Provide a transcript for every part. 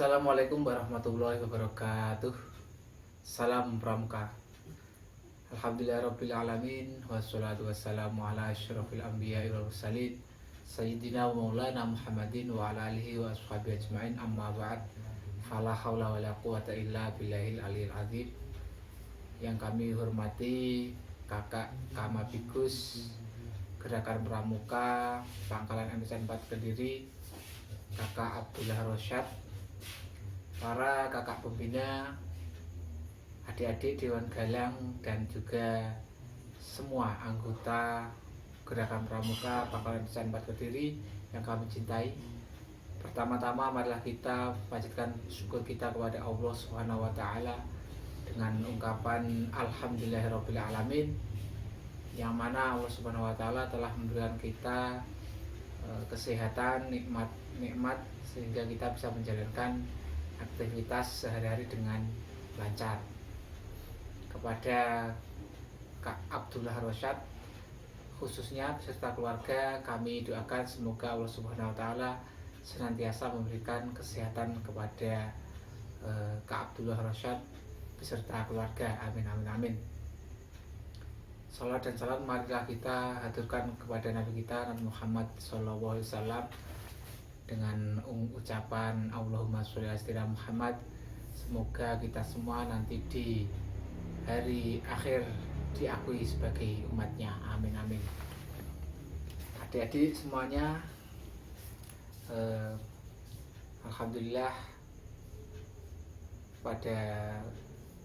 Assalamualaikum warahmatullahi wabarakatuh. Salam Pramuka. Alhamdulillahirabbil alamin wassalatu wassalamu ala asyrofil anbiya'i wal mursalin sayyidina wa maulana Muhammadin wa ala alihi wa ashabihi ajmain, amma ba'd. Fala haula wala quwata illa billahil aliyil azim. Yang kami hormati Kakak Kamabikus Gerakan Pramuka Pangkalan MSN 4 Kediri, Kakak Abdullah Rosyad, para kakak pembina, adik-adik Dewan Galang, dan juga semua anggota Gerakan Pramuka Pangkalan MSN 4 Kediri yang kami cintai. Pertama-tama marilah kita panjatkan syukur kita kepada Allah Subhanahu wa taala dengan ungkapan alhamdulillahirabbil alamin, yang mana Allah Subhanahu wa taala telah memberikan kita kesehatan, nikmat sehingga kita bisa menjalankan aktivitas sehari-hari dengan lancar. Kepada Kak Abdullah Rosyad khususnya beserta keluarga, kami doakan semoga Allah Subhanahu wa taala senantiasa memberikan kesehatan kepada Kak Abdullah Rosyad beserta keluarga. Amin amin amin. Salat dan salam marilah kita haturkan kepada Nabi kita Nabi Muhammad SAW dengan ucapan Allahumma sholli ala sayyidina Muhammad. Semoga kita semua nanti di hari akhir diakui sebagai umatnya. Amin amin. Adik-adik semuanya, alhamdulillah pada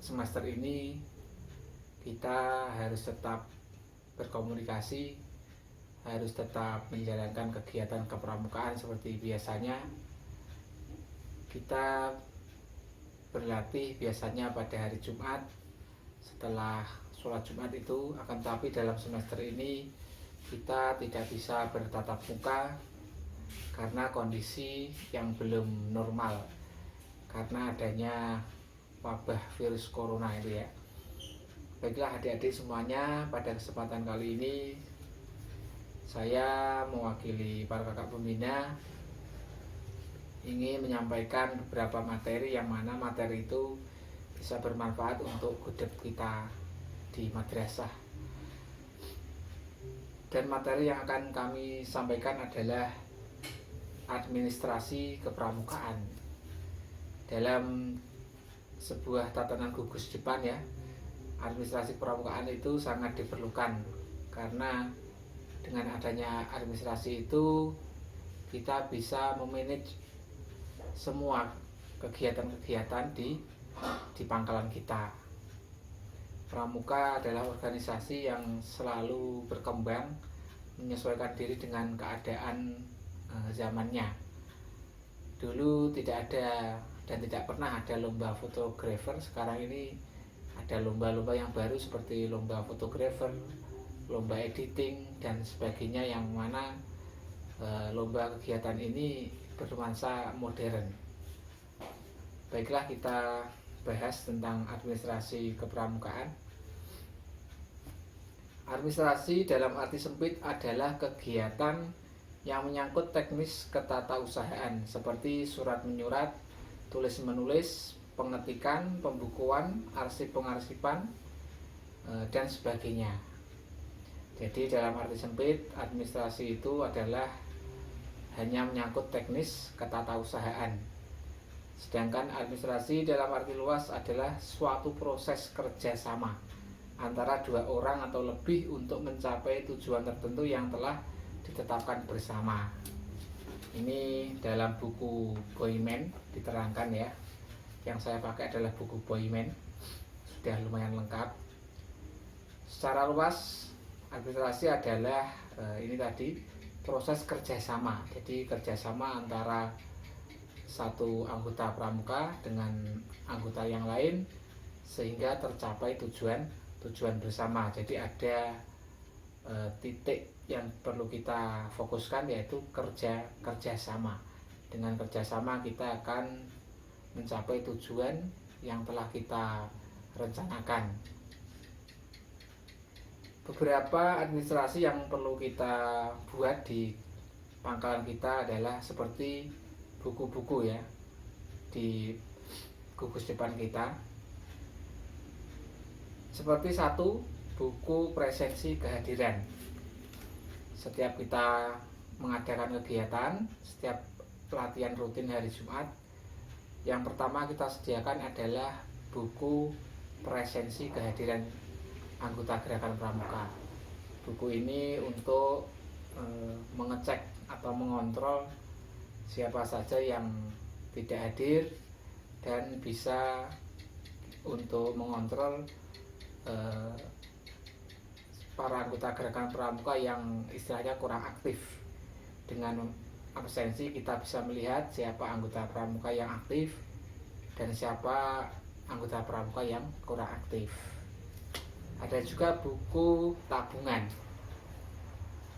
semester ini kita harus tetap berkomunikasi, harus tetap menjalankan kegiatan kepramukaan seperti biasanya. Kita berlatih biasanya pada hari Jumat setelah sholat Jumat itu, akan tetapi dalam semester ini kita tidak bisa bertatap muka karena kondisi yang belum normal, karena adanya wabah virus corona itu ya. Baiklah adik-adik semuanya, pada kesempatan kali ini saya mewakili para kakak pembina ingin menyampaikan beberapa materi, yang mana materi itu bisa bermanfaat untuk hidup kita di madrasah. Dan materi yang akan kami sampaikan adalah administrasi kepramukaan. Dalam sebuah tatanan gugus Jepang ya, administrasi kepramukaan itu sangat diperlukan, karena dengan adanya administrasi itu kita bisa memanage semua kegiatan-kegiatan di pangkalan kita. Pramuka adalah organisasi yang selalu berkembang, menyesuaikan diri dengan keadaan zamannya. Dulu tidak ada dan tidak pernah ada lomba fotografer. Sekarang ini ada lomba-lomba yang baru seperti lomba fotografer, lomba editing, dan sebagainya, yang mana lomba kegiatan ini bernuansa modern. Baiklah, kita bahas tentang administrasi kepramukaan. Administrasi dalam arti sempit adalah kegiatan yang menyangkut teknis ketatausahaan seperti surat menyurat, tulis menulis, pengetikan, pembukuan, arsip pengarsipan, dan sebagainya. Jadi dalam arti sempit, administrasi itu adalah hanya menyangkut teknis ketatausahaan. Sedangkan administrasi dalam arti luas adalah suatu proses kerjasama antara dua orang atau lebih untuk mencapai tujuan tertentu yang telah ditetapkan bersama. Ini dalam buku Boyman diterangkan ya. Yang saya pakai adalah buku Boyman, sudah lumayan lengkap. Secara luas, administrasi adalah ini tadi, proses kerjasama. Jadi kerjasama antara satu anggota pramuka dengan anggota yang lain sehingga tercapai tujuan bersama. Jadi ada titik yang perlu kita fokuskan, yaitu kerjasama. Dengan kerjasama kita akan mencapai tujuan yang telah kita rencanakan. Beberapa administrasi yang perlu kita buat di pangkalan kita adalah seperti buku-buku ya. di gugus depan kita. Seperti satu, buku presensi kehadiran. Setiap kita mengadakan kegiatan, setiap pelatihan rutin hari Jumat, yang pertama kita sediakan adalah buku presensi kehadiran anggota Gerakan Pramuka. Buku ini untuk mengecek atau mengontrol siapa saja yang tidak hadir, dan bisa untuk mengontrol para anggota Gerakan Pramuka yang istilahnya kurang aktif. Dengan absensi kita bisa melihat siapa anggota pramuka yang aktif dan siapa anggota pramuka yang kurang aktif. Ada juga buku tabungan.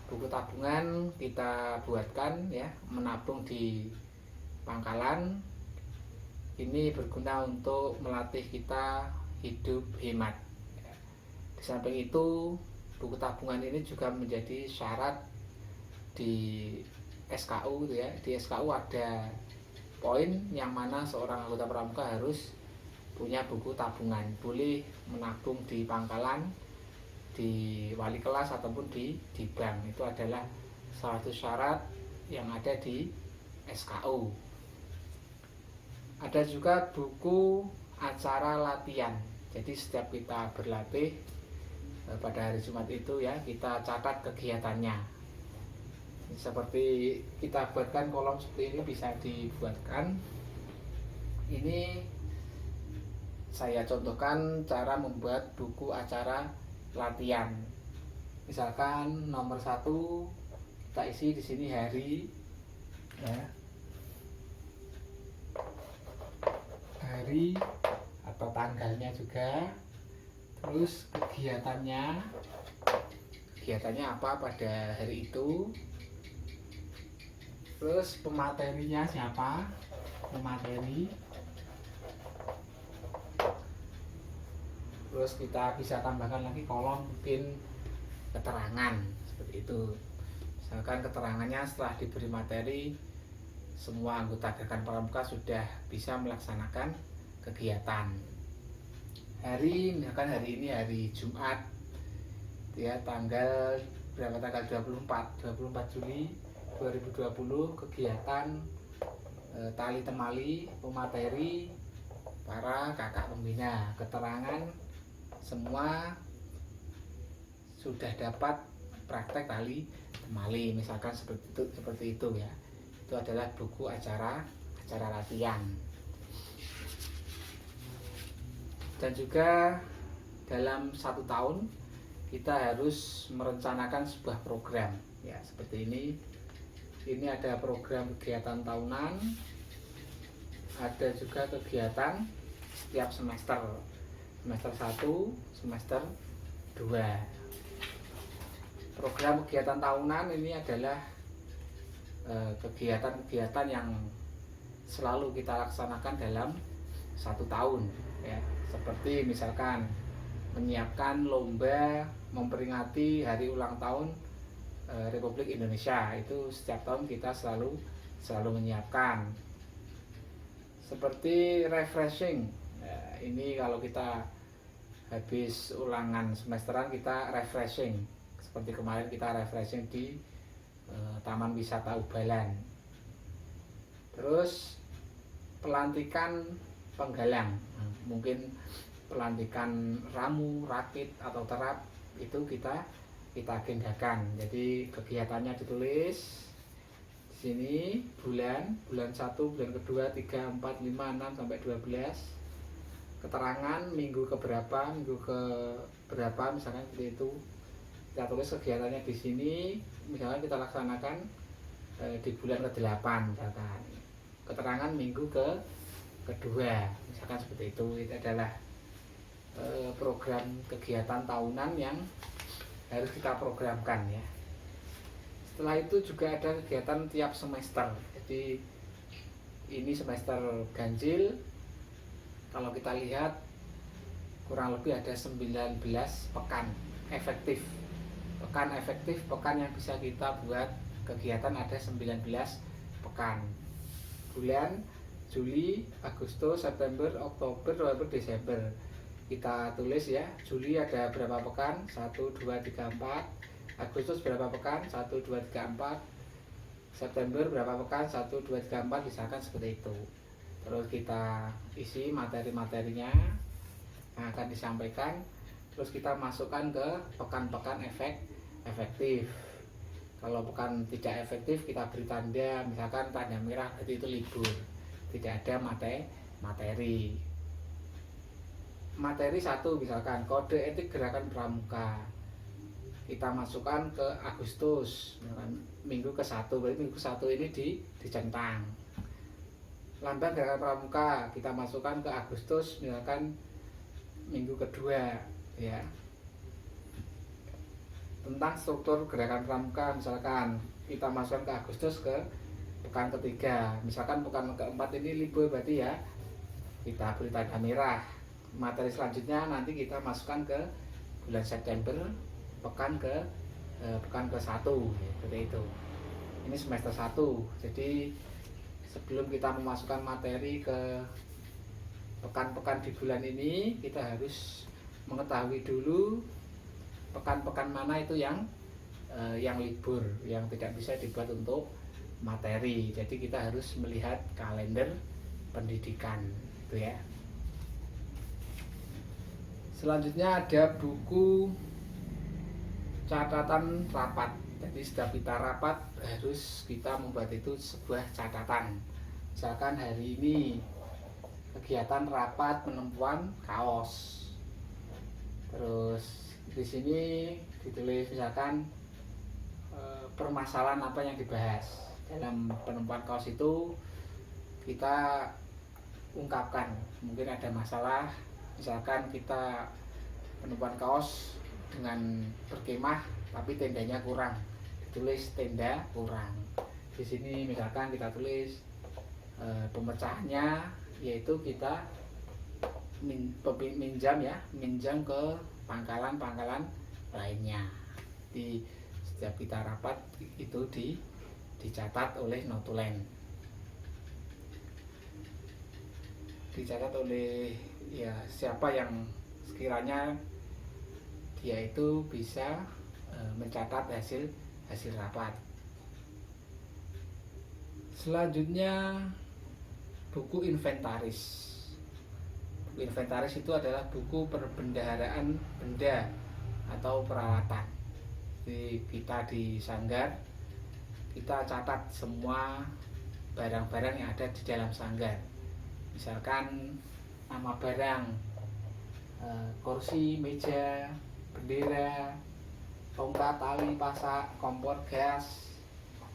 Buku tabungan kita buatkan ya, menabung di pangkalan. Ini berguna untuk melatih kita hidup hemat. Di samping itu, buku tabungan ini juga menjadi syarat di SKU ya. Di SKU ada poin yang mana seorang anggota pramuka harus punya buku tabungan, boleh menabung di pangkalan, di wali kelas ataupun di bank. Itu adalah salah satu syarat yang ada di SKU. Ada juga buku acara latihan. Jadi setiap kita berlatih pada hari Jumat itu ya, kita catat kegiatannya. Seperti kita buatkan kolom seperti ini, bisa dibuatkan. Ini saya contohkan cara membuat buku acara latihan. Misalkan nomor 1 kita isi di sini hari ya. Hari atau tanggalnya juga. Terus kegiatannya apa pada hari itu. Terus pematerinya siapa, pemateri. Terus kita bisa tambahkan lagi kolom mungkin keterangan seperti itu. Misalkan keterangannya setelah diberi materi, semua anggota Gerakan Pramuka sudah bisa melaksanakan kegiatan. Misalkan hari ini hari Jumat ya, tanggal 24 Juli 2020, kegiatan tali temali pemateri para kakak pembina. Keterangan semua sudah dapat praktek tali temali, misalkan seperti itu ya. Itu adalah buku acara latihan. Dan juga dalam 1 tahun kita harus merencanakan sebuah program ya, seperti ini. Ini ada program kegiatan tahunan, ada juga kegiatan setiap semester 1, semester 2. Program kegiatan tahunan ini adalah kegiatan-kegiatan yang selalu kita laksanakan dalam 1 tahun ya. Seperti misalkan menyiapkan lomba memperingati hari ulang tahun Republik Indonesia. Itu setiap tahun kita selalu menyiapkan. Seperti refreshing ya, ini kalau kita habis ulangan semesteran kita refreshing. Seperti kemarin kita refreshing di Taman Wisata Ubalan. Terus pelantikan penggalang, mungkin pelantikan ramu, rakit atau terap, itu kita agendakan. Jadi kegiatannya ditulis di sini, bulan 1, bulan kedua, 3, 4, 5, 6 sampai 12. Keterangan minggu keberapa, misalkan seperti itu. Kita tulis kegiatannya di sini, misalkan kita laksanakan di bulan ke-8 misalkan. Keterangan minggu kedua, misalkan seperti itu. Itu adalah program kegiatan tahunan yang harus kita programkan ya. Setelah itu juga ada kegiatan tiap semester. Jadi ini semester ganjil. Kalau kita lihat kurang lebih ada 19 pekan efektif. Pekan yang bisa kita buat kegiatan ada 19 pekan. Bulan Juli, Agustus, September, Oktober, November, Desember. Kita tulis ya, Juli ada berapa pekan? 1, 2, 3, 4. Agustus berapa pekan? 1, 2, 3, 4. September berapa pekan? 1, 2, 3, 4. Misalkan seperti itu. Terus kita isi materi-materinya yang akan disampaikan. Terus kita masukkan ke pekan-pekan efektif. Kalau pekan tidak efektif kita beri tanda, misalkan tanda merah, berarti itu libur, tidak ada materi. Materi 1 misalkan kode etik gerakan pramuka, kita masukkan ke Agustus, misalkan minggu ke-1, berarti minggu ke-1 ini dicentang. Lambang gerakan pramuka kita masukkan ke Agustus, misalkan minggu ke-2 ya. Tentang struktur gerakan pramuka misalkan kita masukkan ke Agustus ke pekan ke-3, misalkan pekan ke-4 ini libur, berarti ya kita beri tanda merah. Materi selanjutnya nanti kita masukkan ke bulan September, pekan ke-1 ya, seperti itu. Ini semester 1. Jadi sebelum kita memasukkan materi ke pekan-pekan di bulan ini, kita harus mengetahui dulu pekan-pekan mana itu yang libur, yang tidak bisa dibuat untuk materi. Jadi kita harus melihat kalender pendidikan itu ya. Selanjutnya ada buku catatan rapat. Jadi setiap kita rapat harus kita membuat itu sebuah catatan. Misalkan hari ini kegiatan rapat penempuan kaos. Terus di sini ditulis misalkan permasalahan apa yang dibahas dalam penempuan kaos itu, kita ungkapkan. Mungkin ada masalah, misalkan kita penempuan kaos dengan berkemah tapi tendanya kurang, ditulis tenda kurang. Di sini misalkan kita tulis pemecahannya, yaitu kita minjam ke pangkalan lainnya. Di setiap kita rapat itu dicatat oleh notulen, dicatat oleh ya siapa yang sekiranya dia itu bisa mencatat hasil rapat. Selanjutnya buku inventaris. Buku inventaris itu adalah buku perbendaharaan benda atau peralatan. Jadi kita di sanggar kita catat semua barang-barang yang ada di dalam sanggar. Misalkan nama barang, kursi, meja, bendera, tongkat, tali, pasak, kompor, gas,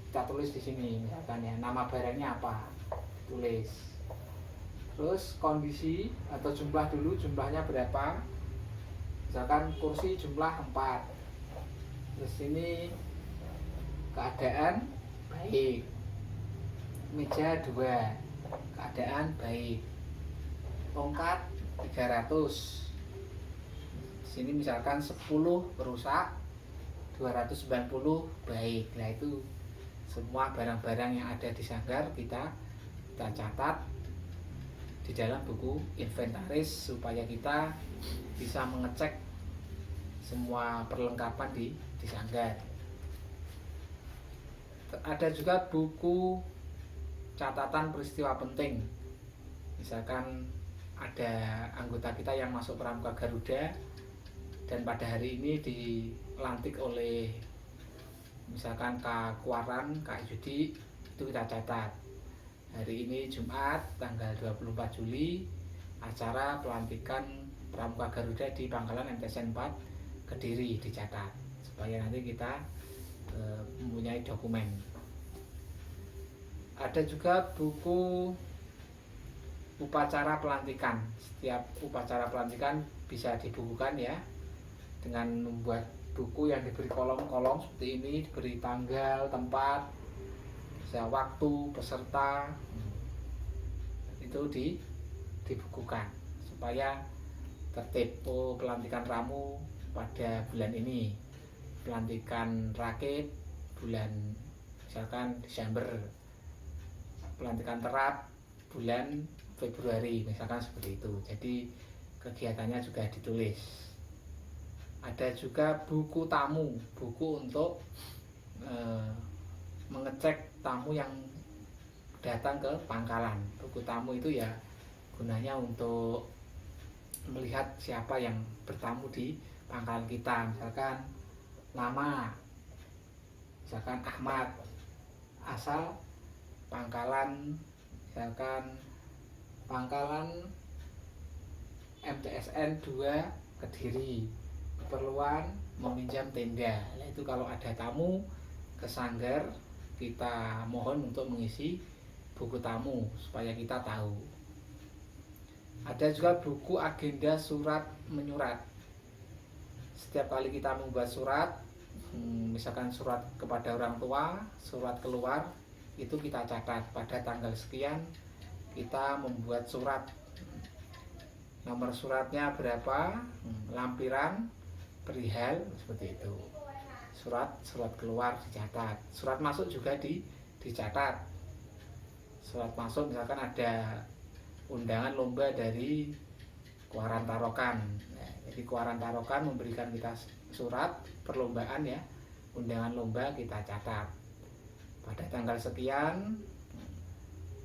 kita tulis di sini. Misalkan ya nama barangnya apa, tulis. Terus kondisi atau jumlah dulu, jumlahnya berapa. Misalkan kursi jumlah 4. Terus ini keadaan baik, meja 2, keadaan baik, tongkat 300. Sini misalkan 10 rusak, 290 baik. Nah itu semua barang-barang yang ada di sanggar kita catat di dalam buku inventaris supaya kita bisa mengecek semua perlengkapan di sanggar. Ada juga buku catatan peristiwa penting. Misalkan ada anggota kita yang masuk Pramuka Garuda dan pada hari ini dilantik oleh misalkan Kak Kuaran, Kak Yudi, itu kita catat. Hari ini Jumat tanggal 24 Juli acara pelantikan Pramuka Garuda di Pangkalan MTSN 4 Kediri, dicatat supaya nanti kita mempunyai dokumen. Ada juga buku upacara pelantikan. Setiap upacara pelantikan bisa dibukukan ya, dengan membuat buku yang diberi kolom-kolom seperti ini, diberi tanggal, tempat, waktu, peserta, itu dibukukan supaya tertib. Oh, pelantikan ramu pada bulan ini, pelantikan rakit bulan misalkan Desember, pelantikan terap bulan Februari, misalkan seperti itu. Jadi kegiatannya juga ditulis. Ada juga buku tamu, buku untuk mengecek tamu yang datang ke pangkalan. Buku tamu itu ya gunanya untuk melihat siapa yang bertamu di pangkalan kita. Misalkan nama, misalkan Ahmad, asal pangkalan, misalkan pangkalan MTSN 2 Kediri, keperluan meminjam tenda. Nah, itu kalau ada tamu ke sanggar, kita mohon untuk mengisi buku tamu supaya kita tahu. Ada juga buku agenda surat menyurat. Setiap kali kita membuat surat, misalkan surat kepada orang tua, surat keluar, itu kita catat pada tanggal sekian kita membuat surat. Nomor suratnya berapa, lampiran, perihal, seperti itu. Surat keluar dicatat. Surat masuk juga dicatat. Surat masuk misalkan ada undangan lomba dari Kuaran Tarokan. Nah, jadi Kuaran Tarokan memberikan kita surat perlombaan ya, undangan lomba kita catat. Pada tanggal sekian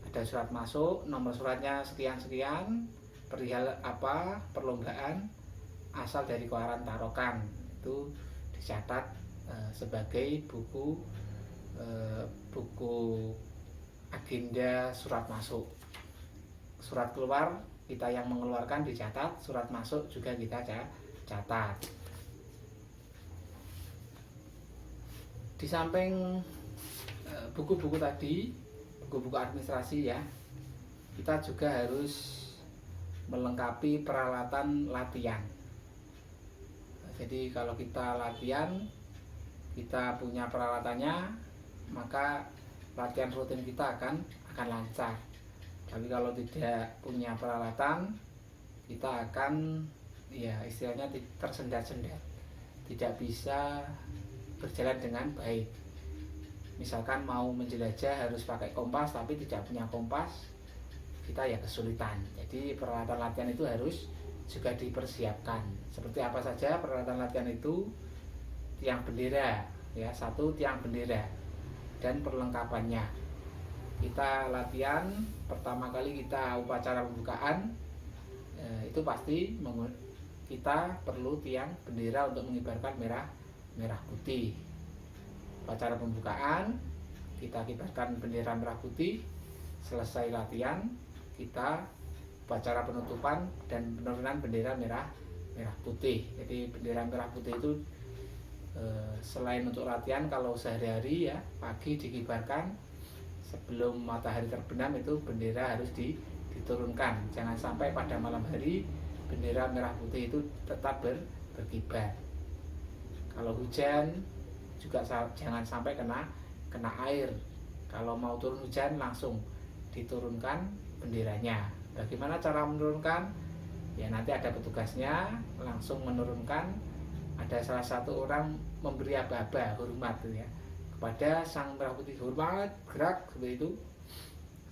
ada surat masuk, nomor suratnya sekian-sekian, perihal apa, perlombaan, asal dari Kuaran Tarokan. Itu dicatat sebagai buku agenda surat masuk. Surat keluar kita yang mengeluarkan dicatat, surat masuk juga kita catat. Di samping buku-buku tadi, buku-buku administrasi ya, kita juga harus melengkapi peralatan latihan. Jadi kalau kita latihan, kita punya peralatannya, maka latihan rutin kita akan lancar. Tapi kalau tidak punya peralatan, kita akan ya istilahnya tersendat-sendat, tidak bisa berjalan dengan baik. Misalkan mau menjelajah harus pakai kompas tapi tidak punya kompas, kita ya kesulitan. Jadi peralatan latihan itu harus juga dipersiapkan. Seperti apa saja peralatan latihan itu? Tiang bendera ya, 1 tiang bendera dan perlengkapannya. Kita latihan pertama kali kita upacara pembukaan, itu pasti kita perlu tiang bendera untuk mengibarkan merah putih. Upacara pembukaan kita kibarkan bendera merah putih. Selesai latihan kita upacara penutupan dan penurunan bendera merah putih. Jadi bendera merah putih itu selain untuk latihan, kalau sehari-hari ya pagi dikibarkan, sebelum matahari terbenam itu bendera harus diturunkan. Jangan sampai pada malam hari bendera merah putih itu tetap berkibar. Kalau hujan juga jangan sampai kena air. Kalau mau turun hujan langsung diturunkan benderanya. Bagaimana cara menurunkan? Ya nanti ada petugasnya langsung menurunkan. Ada salah satu orang memberi aba-aba hormat ya kepada sang merah putih, hormat, gerak seperti itu,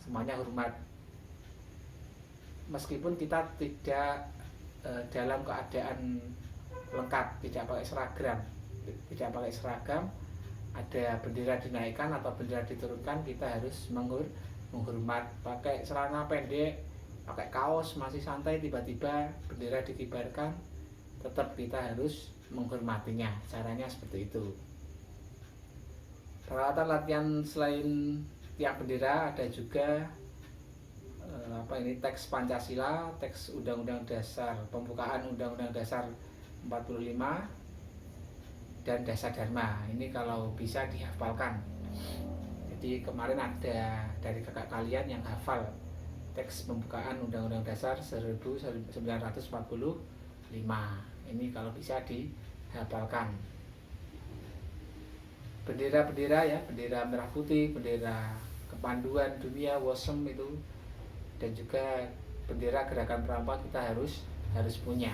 semuanya hormat. Meskipun kita tidak dalam keadaan lengkap, tidak pakai seragam, ada bendera dinaikkan atau bendera diturunkan, kita harus menghormat. Pakai celana pendek, pakai kaos masih santai, tiba-tiba bendera dikibarkan, tetap kita harus menghormatinya. Caranya seperti itu. Peralatan latihan selain tiang bendera ada juga teks Pancasila, teks Undang-Undang Dasar, pembukaan Undang-Undang Dasar 45 dan Dasar Dharma. Ini kalau bisa dihafalkan. Jadi kemarin ada dari kakak kalian yang hafal teks pembukaan Undang-Undang Dasar 1945. Ini kalau bisa dihafalkan. Bendera-bendera ya, bendera merah putih, bendera kepanduan dunia WOSEM itu, dan juga bendera gerakan perampok kita harus punya.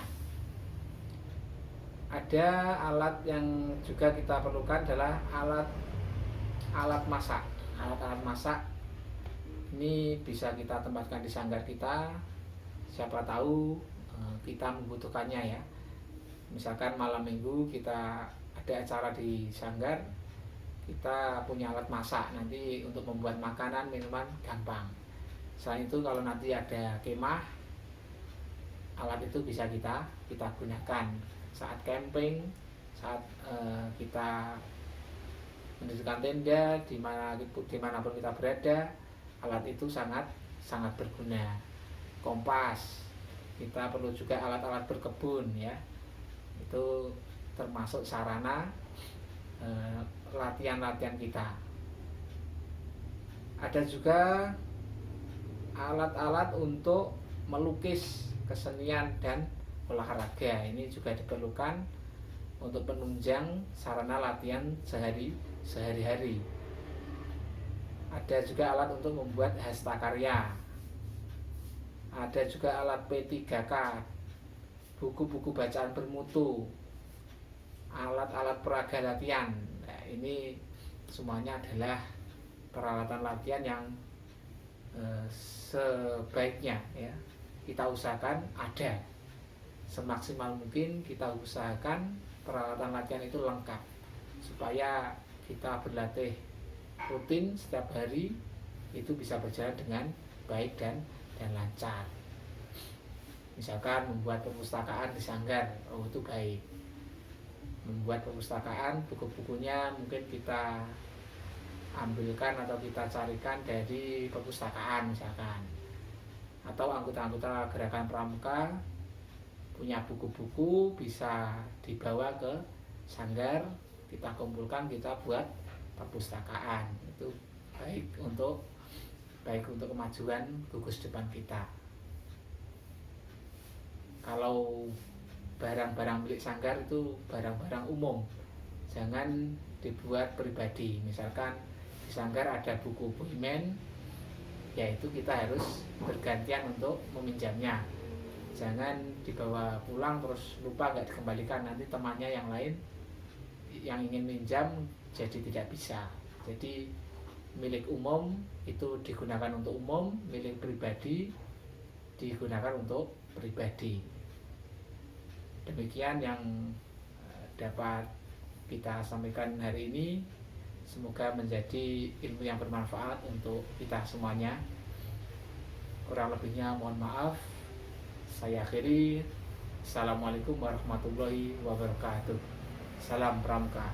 Ada alat yang juga kita perlukan adalah alat masak. Alat-alat masak Ini bisa kita tempatkan di sanggar kita, siapa tahu kita membutuhkannya ya. Misalkan malam minggu kita ada acara di sanggar, kita punya alat masak, nanti untuk membuat makanan, minuman gampang. Selain itu kalau nanti ada kemah, alat itu bisa kita gunakan saat camping, saat kita mendirikan tenda, dimanapun kita berada, alat itu sangat berguna. Kompas, kita perlu juga alat-alat berkebun ya, itu termasuk sarana latihan-latihan kita. Ada juga alat-alat untuk melukis, kesenian dan olahraga. Ini juga diperlukan untuk penunjang sarana latihan sehari-hari. Ada juga alat untuk membuat hastakarya. Ada juga alat P3K, buku-buku bacaan bermutu, alat-alat peraga latihan. Nah, ini semuanya adalah peralatan latihan yang sebaiknya ya kita usahakan ada. Semaksimal mungkin kita usahakan peralatan latihan itu lengkap supaya kita berlatih rutin setiap hari itu bisa berjalan dengan baik dan lancar. Misalkan membuat perpustakaan di sanggar, itu baik. Membuat perpustakaan, buku-bukunya mungkin kita ambilkan atau kita carikan dari perpustakaan misalkan. Atau anggota-anggota gerakan pramuka punya buku-buku bisa dibawa ke sanggar, kita kumpulkan, kita buat perpustakaan. Itu baik untuk kemajuan gugus depan kita. Kalau barang-barang milik sanggar itu barang-barang umum, jangan dibuat pribadi. Misalkan di sanggar ada buku boymen, yaitu kita harus bergantian untuk meminjamnya. Jangan dibawa pulang terus lupa nggak dikembalikan, nanti temannya yang lain yang ingin minjam jadi tidak bisa. Jadi milik umum itu digunakan untuk umum, milik pribadi digunakan untuk pribadi. Demikian yang dapat kita sampaikan hari ini. Semoga menjadi ilmu yang bermanfaat untuk kita semuanya. Kurang lebihnya mohon maaf. Saya akhiri. Assalamualaikum warahmatullahi wabarakatuh. Salam Pramuka.